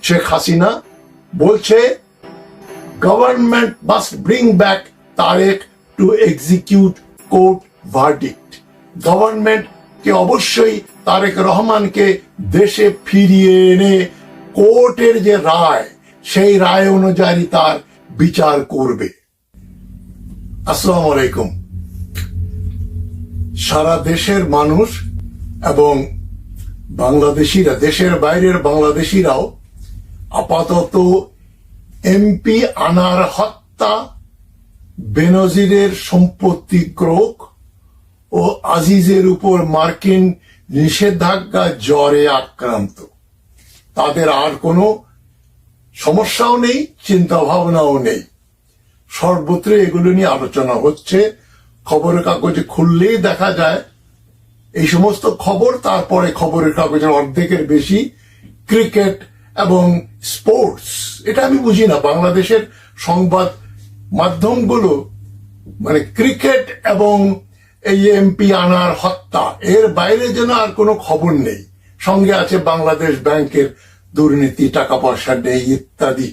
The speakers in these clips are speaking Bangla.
শেখ হাসিনা বলছে government must bring back Tarique to execute court verdict. Government কে অবশ্যই তারেক রহমানকে দেশে ফিরিয়ে এনে কোর্টের যে রায় সেই রায় অনুযায়ী তার বিচার করবে। আসসালামু আলাইকুম। সারা দেশের মানুষ এবং বাংলাদেশিরা, দেশের বাইরের বাংলাদেশিরাও আপাতত এমপি আনার হত্যা, বেনজিরের সম্পত্তি ক্রোক ও আজিজের উপর মার্কিন নিষেধাজ্ঞা জ্বরে আক্রান্ত। তাদের আর কোনো সমস্যাও নেই, চিন্তা ভাবনাও নেই। সর্বত্র এগুলো নিয়ে আলোচনা হচ্ছে। খবরের কাগজে খুললেই দেখা যায় এই সমস্ত খবর। তারপরে খবরের কাগজের অর্ধেকের বেশি ক্রিকেট এবং স্পোর্টস। এটা আমি বুঝি না, বাংলাদেশের সংবাদ মাধ্যমগুলো মানে ক্রিকেট এবং এই এমপি আনার হত্যা, এর বাইরে যেন আর কোনো খবর নেই। সঙ্গে আছে বাংলাদেশ ব্যাংকের দুর্নীতি, টাকা পয়সা নেই ইত্যাদি।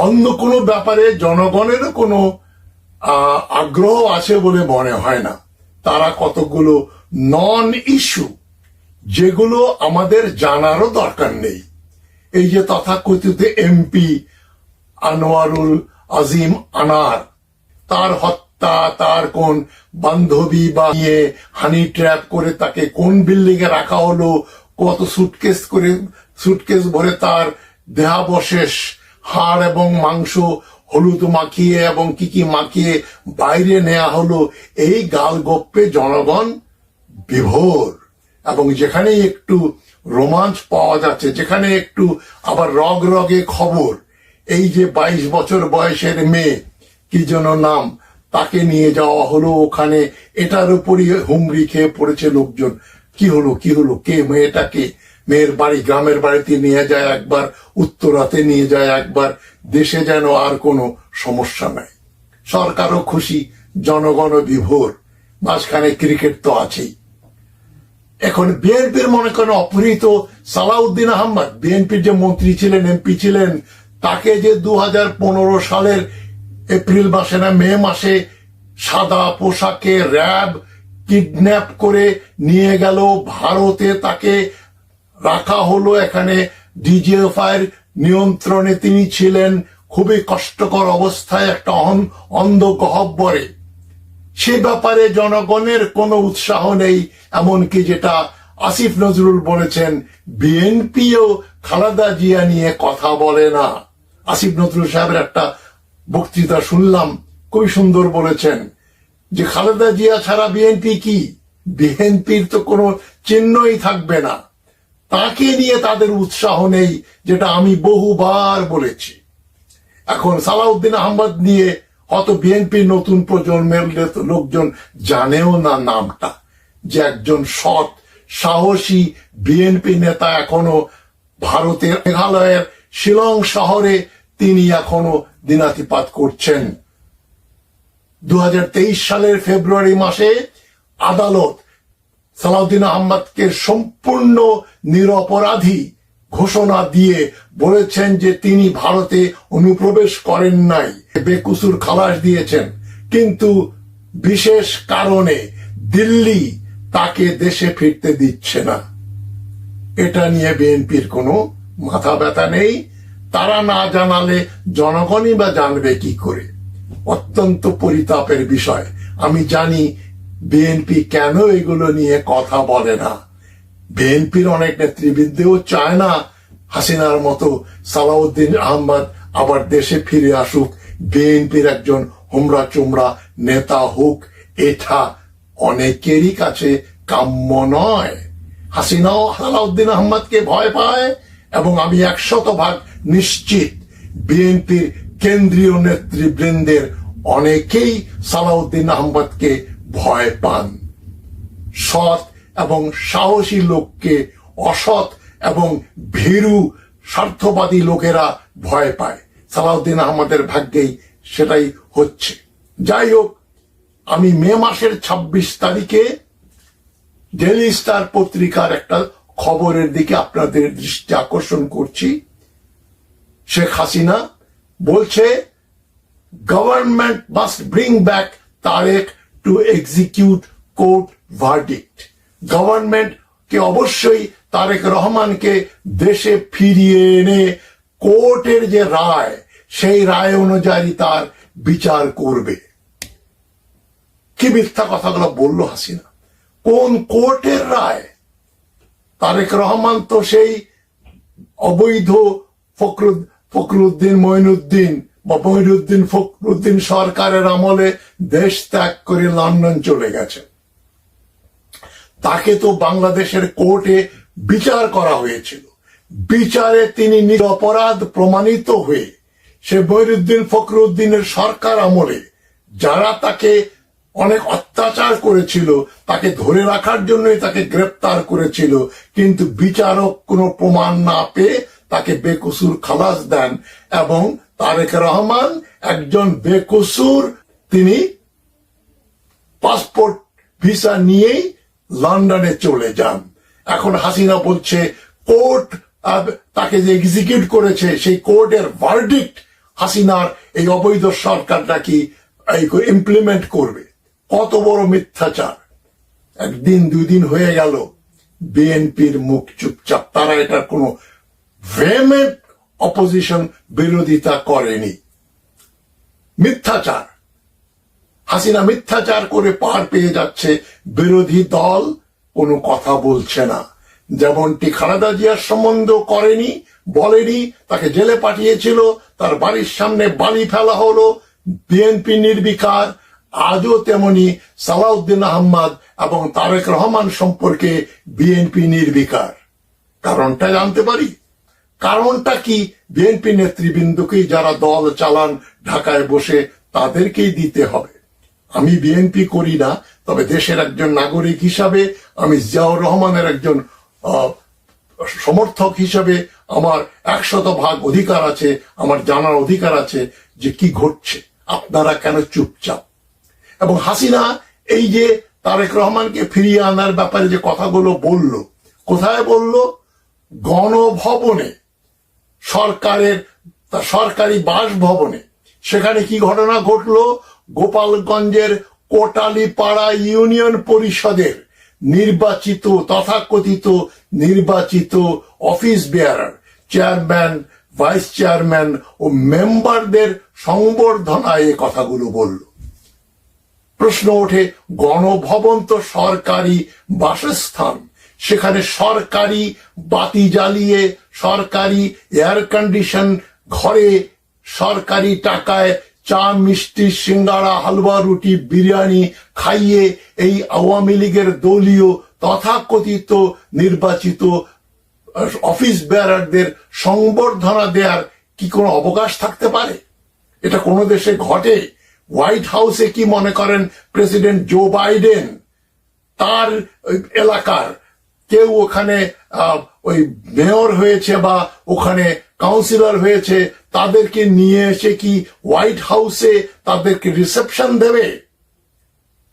অন্য কোনো ব্যাপারে জনগণেরও কোনো আগ্রহ আছে বলে মনে হয় না। তারা কতগুলো নন ইস্যু যেগুলো আমাদের জানারও দরকার নেই। এই যে তথাকথিত এমপি আনোয়ারুল আজিম আনার, তার হত্যা, তার কোন বান্ধবী বা নিয়ে হানি ট্র্যাপ করে তাকে কোন বিল্ডিং এ রাখা হলো, কত সুটকেস ভরে তার দেহাবশেষ, হাড় এবং মাংস হলুদ মাখিয়ে এবং কি কি মাখিয়ে বাইরে নেওয়া হলো, এই গালগপ্পে জনগণ বিভোর। এবং যেখানে একটু রোমাঞ্চ পাওয়া যাচ্ছে, যেখানে একটু আবার রগ রগে খবর, এই যে 22 বছর বয়সের মেয়ে, কি যেন নাম, তাকে নিয়ে যাওয়া হলো ওখানে, এটার উপরই হুমড়ি খেয়ে পড়েছে লোকজন। কি হলো, কে মেয়েটাকে? মেয়ের বাড়ি, গ্রামের বাড়িতে নিয়ে যায় একবার, উত্তরাতে নিয়ে যায় একবার। দেশে যেন আর কোনো সমস্যা নাই। সরকারও খুশি, জনগণও বিভোর, মাঝখানে ক্রিকেট তো আছেই। এখন বিএনপির মনে করেন অপহৃত সালাউদ্দিন আহমদ, বিএনপির যে মন্ত্রী ছিলেন, এমপি ছিলেন, তাকে যে 2015 সালের এপ্রিল মাসে না মে মাসে সাদা পোশাকে র্যাব কিডন্যাপ করে নিয়ে গেল ভারতে, তাকে রাখা হলো এখানে ডিজিএফআই নিয়ন্ত্রণে তিনি ছিলেন, খুবই কষ্টকর অবস্থায় একটা অন্ধ গহ্বরে। সে ব্যাপারে জনগণের কোনো উৎসাহ নেই। এমনকি যেটা আসিফ নজরুল বলেছেন, বিএনপিও খালেদা জিয়া নিয়ে কথা বলে না। আসিফ নজরুল সাহেবের একটা বক্তৃতা শুনলাম, খুবই সুন্দর বলেছেন যে খালেদা জিয়া ছাড়া বিএনপি কি, বিএনপির তো কোনো চিহ্নই থাকবে না। তাকে নিয়ে তাদের উৎসাহ নেই, যেটা আমি বহুবার বলেছি। এখন সালাউদ্দিন আহমদ নিয়ে হয়তো বিএনপির নতুন প্রজন্মের লোকজন জানেও না নামটা, যে একজন সৎ সাহসী বিএনপি নেতা এখনো ভারতের মেঘালয়ের শিলং শহরে তিনি এখনো দিনাতিপাত করছেন। 2023 সালের ফেব্রুয়ারি মাসে আদালত সালাউদ্দিন আহমদকে সম্পূর্ণ নিরপরাধী ঘোষণা দিয়ে বলেছেন যে তিনি ভারতে অনুপ্রবেশ করেন নাই, বেকসুর খালাস দিয়েছেন। কিন্তু বিশেষ কারণে দিল্লি তাকে দেশে ফিরতে দিচ্ছে না। এটা নিয়ে বিএনপির কোনো মাথা ব্যথা নেই। তারা না জানালে জনগণই বা জানবে কি করে? অত্যন্ত পরিতাপের বিষয়। আমি জানি বিএনপি কেন এগুলো নিয়ে কথা বলে না। বিএনপির অনেক নেতৃবৃন্দও চায় না হাসিনার মতো সালাউদ্দিন আহমদ আবার দেশে ফিরে আসুক, বিএনপির একজন হোমরা চোমরা নেতা হোক। এটা অনেকেরই কাছে কাম্য নয়। হাসিনাও সালাউদ্দিন আহমদকে ভয় পায় এবং আমি 100% নিশ্চিত বিএনপির কেন্দ্রীয় নেতৃবৃন্দের অনেকেই সালাউদ্দিন আহমদকে ভয় পান। সৎ এবং সাহসী লোককে অসৎ এবং ভীরু স্বার্থবাদী লোকেরা ভয় পায়। সালাউদ্দিন আহমদের ভাগ্যেই সেটাই হচ্ছে। যাই হোক, আমি মে মাসের 26 তারিখে ডেইলি স্টার পত্রিকার একটা খবরের দিকে আপনাদের দৃষ্টি আকর্ষণ করছি। শেখ হাসিনা বলছে government must bring back Tarique to execute court verdict. Government কে অবশ্যই তারেক রহমানকে দেশে ফিরিয়ে এনে কোর্টের যে রায়, সেই রায় অনুযায়ী তার বিচার করবে। কি মিথ্যা কথাগুলো বললো হাসিনা? কোন কোর্টের রায়? তারেক রহমান তো সেই অবৈধ ফখরুদ্দিন মঈনুদ্দিন বা মঈনুদ্দিন ফখরুদ্দিন সরকারের আমলে দেশ ত্যাগ করে লন্ডন চলে গেছে। তাকে তো বাংলাদেশের কোর্টে বিচার করা হয়েছিল। বিচারে তিনি নিরপরাধ প্রমাণিত হয়ে সে মঈনুদ্দিন ফখরুদ্দিনের সরকার আমলে যারা তাকে অনেক অত্যাচার করেছিল, তাকে ধরে রাখার জন্যই তাকে গ্রেপ্তার করেছিল, কিন্তু বিচারক কোনো প্রমাণ না পেয়ে তাকে বেকসুর খালাস দেন এবং তারেক রহমান একজন বেকসুর, তিনি পাসপোর্ট ভিসা নিয়েই লন্ডনে চলে যান। এখন হাসিনা বলছে কোর্ট তাকে যে এক্সিকিউট করেছে সেই কোর্টের ভার্ডিক্ট হাসিনার এই অবৈধ সরকারটা কি ইমপ্লিমেন্ট করবে। কত বড় মিথ্যাচার! একদিন দুই দিন হয়ে গেল বিএনপির মুখ চুপচাপ, তারা এটার কোনো ভেহেমেন্ট অপোজিশন বিরোধিতা করেনি। মিথ্যাচার, হাসিনা মিথ্যাচার করে পার পেয়ে যাচ্ছে, বিরোধী দল কোনো কথা বলছে না। যেমনটি খালেদা জিয়ার সম্বন্ধ করেনি, বলেনি, তাকে জেলে পাঠিয়েছিল, তার বাড়ির সামনে বালি ফেলা হলো, বিএনপি নির্বিকার। আজও তেমনি সালাউদ্দিন আহমদ এবং তারেক রহমান সম্পর্কে বিএনপি নির্বিকার। কারণটা জানতে পারি? কারণটা কি? বিএনপি নেতৃবৃন্দকেই যারা দল চালান ঢাকায় বসে তাদেরকেই দিতে হবে। আমি বিএনপি করি না, তবে দেশের একজন নাগরিক হিসাবে, আমি জিয়াউর রহমানের একজন সমর্থক হিসাবে আমার 100% অধিকার আছে, আমার জানার অধিকার আছে যে কি ঘটছে। আপনারা কেন চুপচাপ? এবং হাসিনা এই যে তারেক রহমানকে ফিরিয়ে আনার ব্যাপারে যে কথাগুলো বলল, কোথায় বলল? গণভবনে, সরকারি বাসভবনে। সেখানে কি ঘটনা ঘটলো? গোপালগঞ্জের কোটালীপাড়া ইউনিয়ন পরিষদের নির্বাচিত, তথাকথিত নির্বাচিত অফিস বেয়ারার, চেয়ারম্যান, ভাইস চেয়ারম্যান ও মেম্বারদের সংবর্ধনায় এ কথাগুলো বলল। প্রশ্ন ওঠে, গণভবন তো সরকারি বাসস্থান, সেখানে সরকারি বাতি জ্বালিয়ে, সরকারি এয়ার কন্ডিশন ঘরে, সরকারি টাকায় চা, মিষ্টি, সিঙ্গাড়া, হালুয়া, রুটি, বিরিয়ানি খাইয়ে এই আওয়ামী লীগের দলীয় তথাকথিত নির্বাচিত অফিস বেয়ারারদের সংবর্ধনা দেওয়ার কি কোনো অবকাশ থাকতে পারে? এটা কোনো দেশে ঘটে? হোয়াইট হাউসে কি মনে করেন প্রেসিডেন্ট জো বাইডেন তার এলাকার কেউ ওখানে ওই মেয়র হয়েছে বা ওখানে কাউন্সিলর হয়েছে, তাদেরকে নিয়ে এসে কি হোয়াইট হাউসে তাদেরকে রিসেপশন দেবে?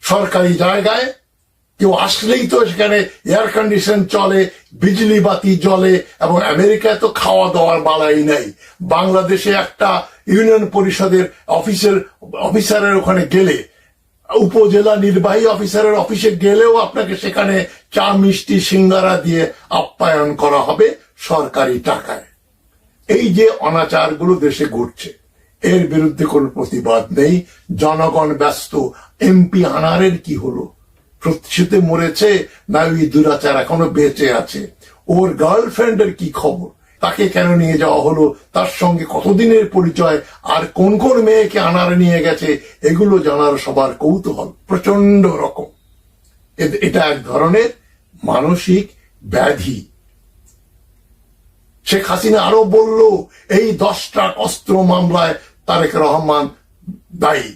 সরকারি জায়গায় কেউ আসলেই তো সেখানে এয়ার কন্ডিশন চলে, বিজলি বাতি জ্বলে, এবং আমেরিকায় তো খাওয়া দাওয়ার বালাই নাই। বাংলাদেশে একটা ইউনিয়ন পরিষদের অফিসারের ওখানে গেলে, উপজেলা নির্বাহী অফিসারের অফিসে গেলেও আপনাকে সেখানে চা, মিষ্টি, সিঙ্গারা দিয়ে আপ্যায়ন করা হবে সরকারি টাকায়। এই যে অনাচারগুলো দেশে ঘটছে, এর বিরুদ্ধে কোনো প্রতিবাদ নেই। জনগণ ব্যস্ত। এমপি আনারের কি হলো? প্রতিশোধে মরেছে না ওই দুরাচার এখনো বেঁচে আছে? ওর গার্লফ্রেন্ডের কি খবর? তাকে কেন নিয়ে যাওয়া হলো? তার সঙ্গে কতদিনের পরিচয়? আর কোন কোন মেয়েকে আনারে নিয়ে গেছে? এগুলো জানার সবার কৌতূহল প্রচন্ড রকম। এটা এক ধরনের মানসিক ব্যাধি। শেখ হাসিনা আরো বলল, এই 10 ট্রাক অস্ত্র মামলায় তারেক রহমান দায়ী।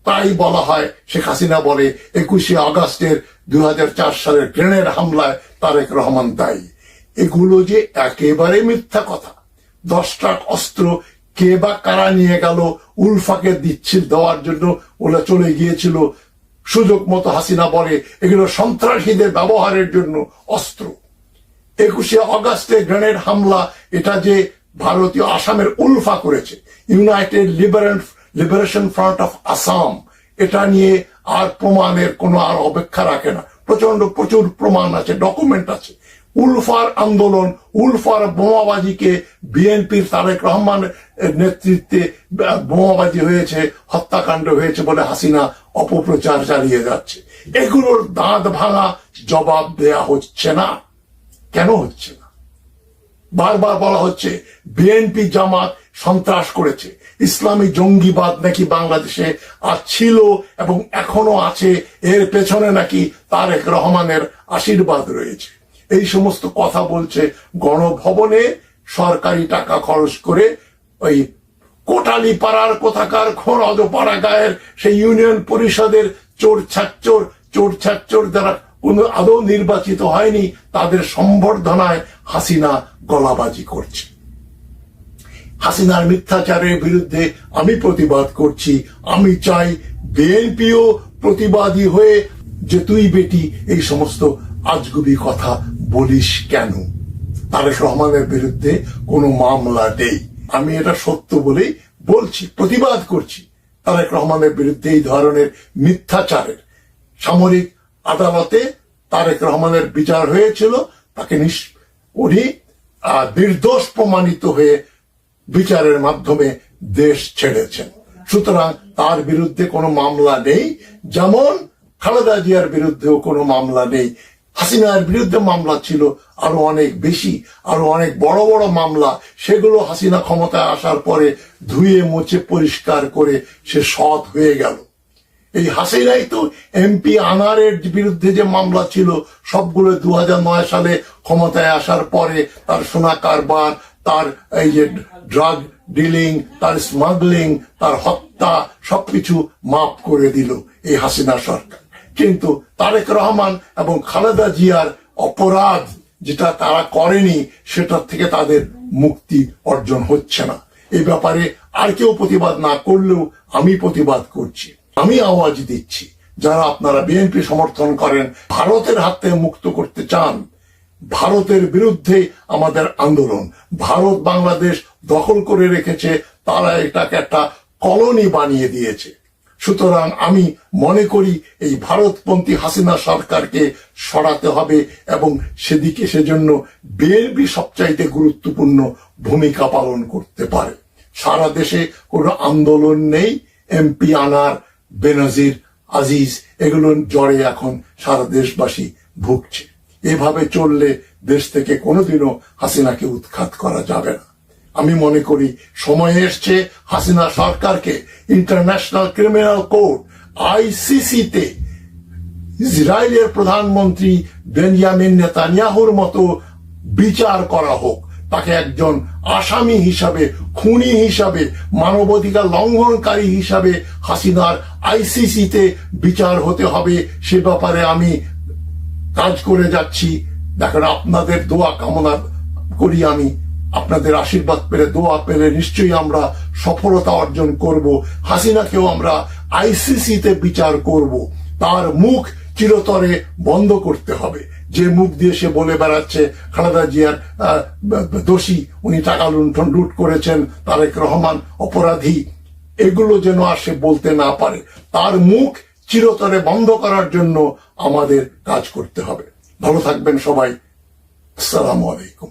তাই বলা হয়, শেখ হাসিনা বলে 21শে আগস্টের 2004 সালের গ্রেনেড হামলায় তারেক রহমান দায়ী। এগুলো যে একেবারে মিথ্যা কথা। 10 ট্রাক অস্ত্র কে বা কারা নিয়ে গেল? উলফাকে দেওয়ার জন্য ওরা চলে গিয়েছিল। সুযোগ মতো হাসিনা বলে এগুলো সন্ত্রাসীদের ব্যবহারের জন্য অস্ত্র। 21শে অগাস্টে গ্রেনেড হামলা, এটা যে ভারতীয় আসামের উলফা করেছে, United liberation front of Assam, এটা নিয়ে আর প্রমাণের কোনো আর অপেক্ষা রাখে না। প্রচুর প্রমাণ আছে, ডকুমেন্ট আছে। উলফার আন্দোলন, উলফার বোমাবাজিকে বিএনপির তারেক রহমানের নেতৃত্বে বোমাবাজি হয়েছে, হত্যাকাণ্ড হয়েছে বলে হাসিনা অপপ্রচার চালিয়ে যাচ্ছে। এগুলোর দাঁত ভাঙা জবাব দেয়া হচ্ছে না। কেন হচ্ছে না? বারবার বলা হচ্ছে বিএনপি জামাত সন্ত্রাস করেছে, ইসলামী জঙ্গিবাদ নাকি বাংলাদেশে আর ছিল এবং এখনো আছে, এর পেছনে নাকি তারেক রহমানের আশীর্বাদ রয়েছে। এই সমস্ত কথা বলছে গণভবনে সরকারি টাকা খরচ করে। ওই কোটালি পাড়ার কোথাকার খোঁড়াদোপাড়া গায়ের সেই ইউনিয়ন পরিষদের চোর ছাচ্চোর যারা কোনো আদৌ নির্বাচিত হয়নি, তাদের সম্বর্ধনায় হাসিনা গলাবাজি করছে। হাসিনার মিথ্যাচারের বিরুদ্ধে আমি প্রতিবাদ করছি। আমি চাই বিএনপিও প্রতিবাদী হয়ে যে তুই বেটি এই সমস্ত আজগুবি কথা বলিস কেন? তারেক রহমানের বিরুদ্ধে কোনো মামলা নেই। আমি এটা সত্য বলেই বলছি, প্রতিবাদ করছি। তারেক রহমানের বিরুদ্ধে এই ধরনের মিথ্যাচারের সামরিক আদালতে তারেক রহমানের বিচার হয়েছিল, তাকে উনি নির্দোষ প্রমাণিত হয়ে বিচারের মাধ্যমে দেশ ছেড়েছেন। সুতরাং তার বিরুদ্ধে কোনো মামলা নেই, যেমন খালেদা জিয়ার বিরুদ্ধেও কোনো মামলা নেই। হাসিনার বিরুদ্ধে মামলা ছিল আরো অনেক বেশি, আরো অনেক বড় বড় মামলা। সেগুলো হাসিনা ক্ষমতায় আসার পরে ধুয়ে মুছে পরিষ্কার করে সে সৎ হয়ে গেল। এই হাসিনাই তো এমপি আনারের বিরুদ্ধে যে মামলা ছিল সবগুলো 2009 সালে ক্ষমতায় আসার পরে তার সোনা কারবার, তার এই যে ড্রাগ ডিলিং, তার স্মাগলিং, তার হত্যা সবকিছু মাফ করে দিল এই হাসিনা সরকার। কিন্তু তারেক রহমান এবং খালেদা জিয়ার অপরাধ যেটা তারা করেনি, সেটার থেকে তাদের মুক্তি অর্জন হচ্ছে না। এই ব্যাপারে আর কেউ প্রতিবাদ না করলেও আমি প্রতিবাদ করছি, আমি আওয়াজ দিচ্ছি। যারা আপনারা বিএনপি সমর্থন করেন, ভারতের হাত থেকে মুক্ত করতে চান, ভারতের বিরুদ্ধে আমাদের আন্দোলন। ভারত বাংলাদেশ দখল করে রেখেছে, তারা এটাকে একটা কলোনি বানিয়ে দিয়েছে। সুতরাং আমি মনে করি এই ভারতপন্থী হাসিনা সরকারকে সরাতে হবে এবং সেজন্য বিএনপি সবচাইতে গুরুত্বপূর্ণ ভূমিকা পালন করতে পারে। সারা দেশে কোনো আন্দোলন নেই, এমপি আনার, বেনজির, আজিজ এগুলোর জ্বরে এখন সারা দেশবাসী ভুগছে। এভাবে চললে দেশ থেকে কোনোদিনও হাসিনাকে উৎখাত করা যাবে না। আমি মনে করি সময় এসছে হাসিনা সরকারকে ইন্টারন্যাশনাল ক্রিমিনাল কোর্ট ICC তে ইসরায়েলের প্রধানমন্ত্রী বেঞ্জামিন নেতানিয়াহুর মতো বিচার করা হোক। তাকে একজন আসামি হিসাবে, খুনি হিসাবে, মানবাধিকার লঙ্ঘনকারী হিসাবে হাসিনার ICC তে বিচার হতে হবে। সে ব্যাপারে আমি কাজ করে যাচ্ছি। দেখেন, আপনাদের দোয়া কামনা করি আমি, আপনাদের আশীর্বাদ পেলে, দোয়া পেলে নিশ্চয়ই আমরা সফলতা অর্জন করব। হাসিনাকেও আমরা ICC তে বিচার করব। তার মুখ চিরতরে বন্ধ করতে হবে। যে মুখ দিয়ে সে বলে বেড়াচ্ছে খালেদা জিয়ার দোষী, উনি টাকা লুট করেছেন, তারেক রহমান অপরাধী, এগুলো যেন আর সে বলতে না পারে। তার মুখ চিরতরে বন্ধ করার জন্য আমাদের কাজ করতে হবে। ভালো থাকবেন সবাই। আসসালামু আলাইকুম।